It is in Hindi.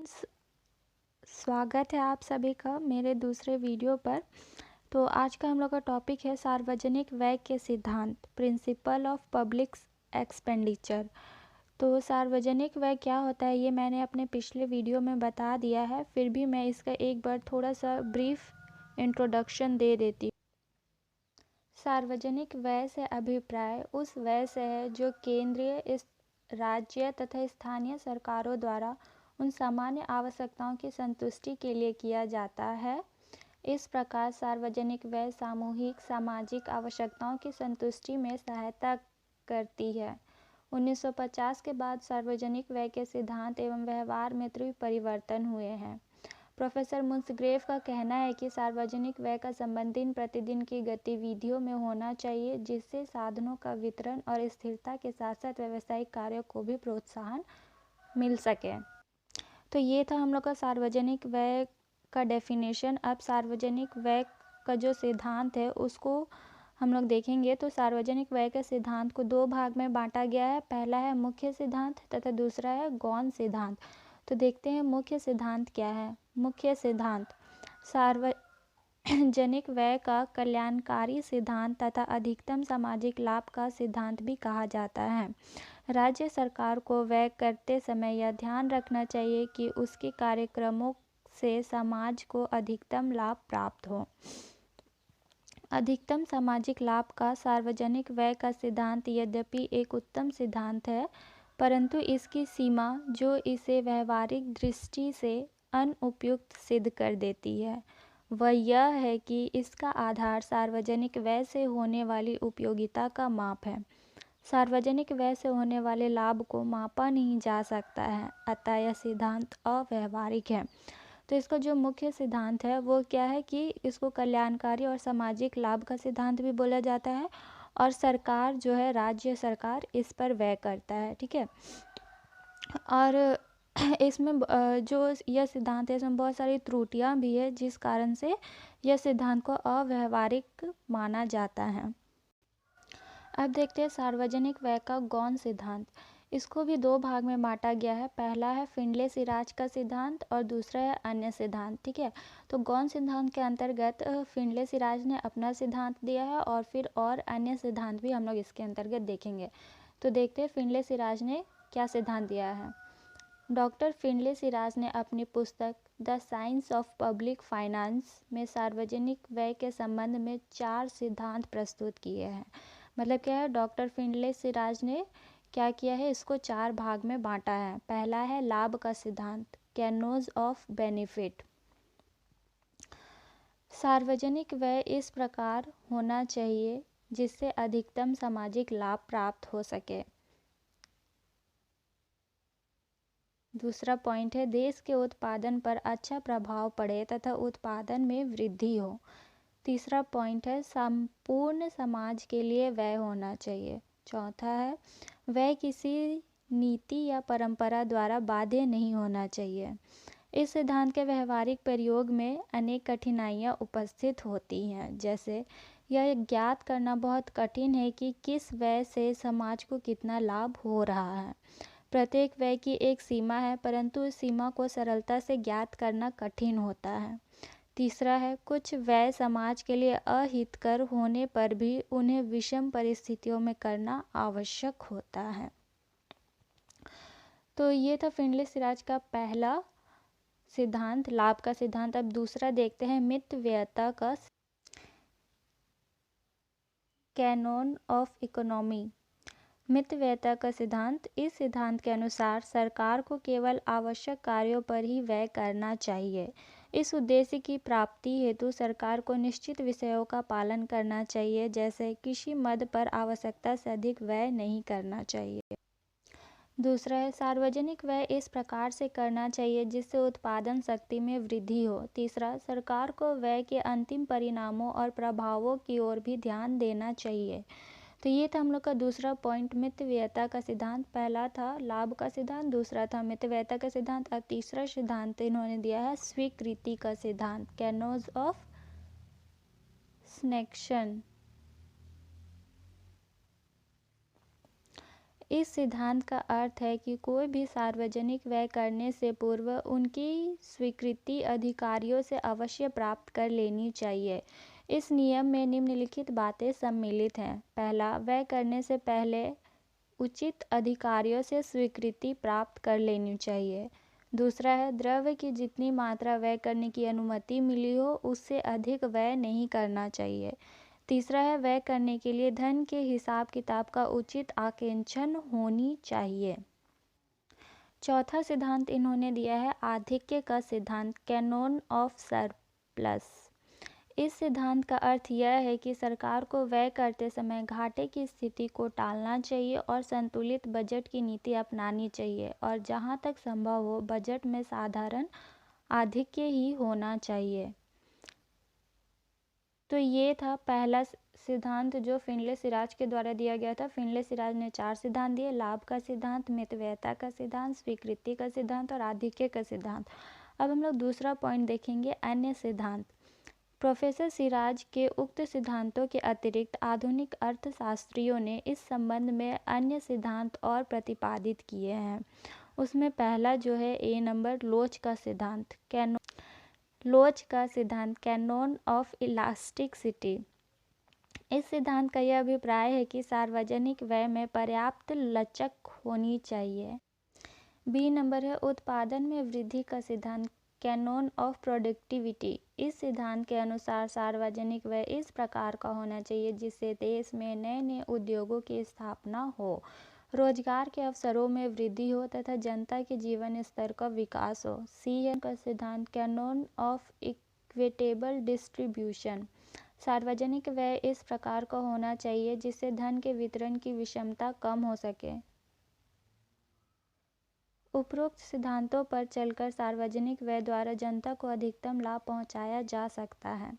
स- स्वागत है आप सभी का मेरे दूसरे वीडियो पर। तो आज का हम लोग का टॉपिक है सार्वजनिक व्यय के सिद्धांत, प्रिंसिपल ऑफ पब्लिक एक्सपेंडिचर। तो सार्वजनिक व्यय क्या होता है ये मैंने अपने पिछले वीडियो में बता दिया है, फिर भी मैं इसका एक बार थोड़ा सा ब्रीफ इंट्रोडक्शन दे देती हूँ। सार्वजनिक व्यय से अभिप्राय उस व्यय से है जो केंद्रीय, राज्य तथा स्थानीय सरकारों द्वारा उन सामान्य आवश्यकताओं की संतुष्टि के लिए किया जाता है। इस प्रकार सार्वजनिक व्यय सामूहिक सामाजिक आवश्यकताओं की संतुष्टि में सहायता करती है। 1950 के बाद सार्वजनिक व्यय के सिद्धांत एवं व्यवहार में तीव्र परिवर्तन हुए हैं। प्रोफेसर मुंसग्रेव का कहना है कि सार्वजनिक व्यय का संबंध दिन प्रतिदिन की गतिविधियों में होना चाहिए, जिससे साधनों का वितरण और स्थिरता के साथ साथ व्यावसायिक कार्यों को भी प्रोत्साहन मिल सके। तो ये था हम लोग का सार्वजनिक व्यय का डेफिनेशन। अब सार्वजनिक व्यय का जो सिद्धांत है उसको हम लोग देखेंगे। तो सार्वजनिक व्यय के सिद्धांत को दो भाग में बांटा गया है। पहला है मुख्य सिद्धांत तथा दूसरा है गौण सिद्धांत। तो देखते हैं मुख्य सिद्धांत क्या है। मुख्य सिद्धांत सार्वजनिक व्यय का कल्याणकारी सिद्धांत तथा अधिकतम सामाजिक लाभ का सिद्धांत भी कहा जाता है। राज्य सरकार को व्यय करते समय यह ध्यान रखना चाहिए कि उसके कार्यक्रमों से समाज को अधिकतम लाभ प्राप्त हो। अधिकतम सामाजिक लाभ का सार्वजनिक व्यय का सिद्धांत यद्यपि एक उत्तम सिद्धांत है, परंतु इसकी सीमा जो इसे व्यावहारिक दृष्टि से अनुपयुक्त सिद्ध कर देती है वह यह है कि इसका आधार सार्वजनिक व्यय से होने वाली उपयोगिता का माप है। सार्वजनिक व्यय से होने वाले लाभ को मापा नहीं जा सकता है, अतः यह सिद्धांत अव्यावहारिक है। तो इसका जो मुख्य सिद्धांत है वो क्या है कि इसको कल्याणकारी और सामाजिक लाभ का सिद्धांत भी बोला जाता है, और सरकार जो है, राज्य सरकार इस पर व्यय करता है। ठीक है। और इसमें जो यह सिद्धांत है इसमें बहुत सारी त्रुटियां भी है, जिस कारण से यह सिद्धांत को अव्यावहारिक माना जाता है। अब देखते हैं सार्वजनिक व्यय का गौण सिद्धांत। इसको भी दो भाग में बांटा गया है। पहला है फिंडले-सिराज का सिद्धांत और दूसरा है अन्य सिद्धांत। ठीक है। तो गौण सिद्धांत के अंतर्गत फिंडले-सिराज ने अपना सिद्धांत दिया है और फिर और अन्य सिद्धांत भी हम लोग इसके अंतर्गत देखेंगे। तो देखते हैं फिंडले-सिराज ने क्या सिद्धांत दिया है। डॉक्टर फिंडले-सिराज ने अपनी पुस्तक the science of public finance में सार्वजनिक व्यय के संबंध में 4 सिद्धांत प्रस्तुत किए हैं। मतलब क्या है, डॉक्टर फिंडले-सिराज ने क्या किया है, इसको 4 भाग में बांटा है। पहला है लाभ का सिद्धांत, कैनोज ऑफ बेनिफिट। सार्वजनिक व्यय इस प्रकार होना चाहिए जिससे अधिकतम सामाजिक लाभ प्राप्त हो सके। दूसरा पॉइंट है देश के उत्पादन पर अच्छा प्रभाव पड़े तथा उत्पादन में वृद्धि हो। तीसरा पॉइंट है संपूर्ण समाज के लिए व्यय होना चाहिए। चौथा है व्यय किसी नीति या परंपरा द्वारा बाध्य नहीं होना चाहिए। इस सिद्धांत के व्यवहारिक प्रयोग में अनेक कठिनाइयाँ उपस्थित होती हैं, जैसे यह ज्ञात करना बहुत कठिन है कि किस व्यय से समाज को कितना लाभ हो रहा है। प्रत्येक व्यय की एक सीमा है, परंतु इस सीमा को सरलता से ज्ञात करना कठिन होता है। तीसरा है कुछ व्यय समाज के लिए अहितकर होने पर भी उन्हें विषम परिस्थितियों में करना आवश्यक होता है। तो ये था फिंडले-सिराज का पहला सिद्धांत, लाभ का सिद्धांत। अब दूसरा देखते हैं मितव्ययता का कैनोन ऑफ इकोनॉमी। मितव्ययता का सिद्धांत। इस सिद्धांत के अनुसार सरकार को केवल आवश्यक कार्यों पर ही व्यय करना चाहिए। इस उद्देश्य की प्राप्ति हेतु सरकार को निश्चित विषयों का पालन करना चाहिए, जैसे किसी मद पर आवश्यकता से अधिक व्यय नहीं करना चाहिए। दूसरा है सार्वजनिक व्यय इस प्रकार से करना चाहिए जिससे उत्पादन शक्ति में वृद्धि हो। तीसरा, सरकार को व्यय के अंतिम परिणामों और प्रभावों की ओर भी ध्यान देना चाहिए। तो ये था हम लोग का दूसरा पॉइंट, मितव्ययता का सिद्धांत। पहला था लाभ का सिद्धांत, दूसरा था मितव्ययता का सिद्धांत। अब तीसरा सिद्धांत इन्होंने दिया है स्वीकृति का सिद्धांत, कैनोज ऑफ स्नेक्शन। इस सिद्धांत का अर्थ है कि कोई भी सार्वजनिक व्यय करने से पूर्व उनकी स्वीकृति अधिकारियों से अवश्य प्राप्त कर लेनी चाहिए। इस नियम में निम्नलिखित बातें सम्मिलित हैं। पहला, व्यय करने से पहले उचित अधिकारियों से स्वीकृति प्राप्त कर लेनी चाहिए। दूसरा है, द्रव्य की जितनी मात्रा व्यय करने की अनुमति मिली हो उससे अधिक व्यय नहीं करना चाहिए। तीसरा है, व्यय करने के लिए धन के हिसाब किताब का उचित आकेंचन होनी चाहिए। चौथा सिद्धांत इन्होंने दिया है आधिक्य का सिद्धांत, कैनोन ऑफ सरप्लस। इस सिद्धांत का अर्थ यह है कि सरकार को व्यय करते समय घाटे की स्थिति को टालना चाहिए और संतुलित बजट की नीति अपनानी चाहिए, और जहां तक संभव हो बजट में साधारण आधिक्य ही होना चाहिए। तो ये था पहला सिद्धांत जो फिनले सिराज के द्वारा दिया गया था। फिनले सिराज ने 4 सिद्धांत दिए: लाभ का सिद्धांत, मितव्ययता का सिद्धांत, स्वीकृति का सिद्धांत और आधिक्य का सिद्धांत। अब हम लोग दूसरा पॉइंट देखेंगे, अन्य सिद्धांत। प्रोफेसर सिराज के उक्त सिद्धांतों के अतिरिक्त आधुनिक अर्थशास्त्रियों ने इस संबंध में अन्य सिद्धांत और प्रतिपादित किए हैं। उसमें पहला जो है ए नंबर, लोच का सिद्धांत, कैनोन ऑफ इलास्टिसिटी। इस सिद्धांत का यह अभिप्राय है कि सार्वजनिक व्यय में पर्याप्त लचक होनी चाहिए। बी नंबर है उत्पादन में वृद्धि का सिद्धांत, कैनोन ऑफ प्रोडक्टिविटी। इस सिद्धांत के अनुसार सार्वजनिक व्यय इस प्रकार का होना चाहिए जिससे देश में नए नए उद्योगों की स्थापना हो, रोजगार के अवसरों में वृद्धि हो तथा जनता के जीवन स्तर का विकास हो। सी है का सिद्धांत, कैनोन ऑफ इक्विटेबल डिस्ट्रीब्यूशन। सार्वजनिक व्यय इस प्रकार का होना चाहिए जिससे धन के वितरण की विषमता कम हो सके। उपरोक्त सिद्धांतों पर चलकर सार्वजनिक व्यय द्वारा जनता को अधिकतम लाभ पहुंचाया जा सकता है।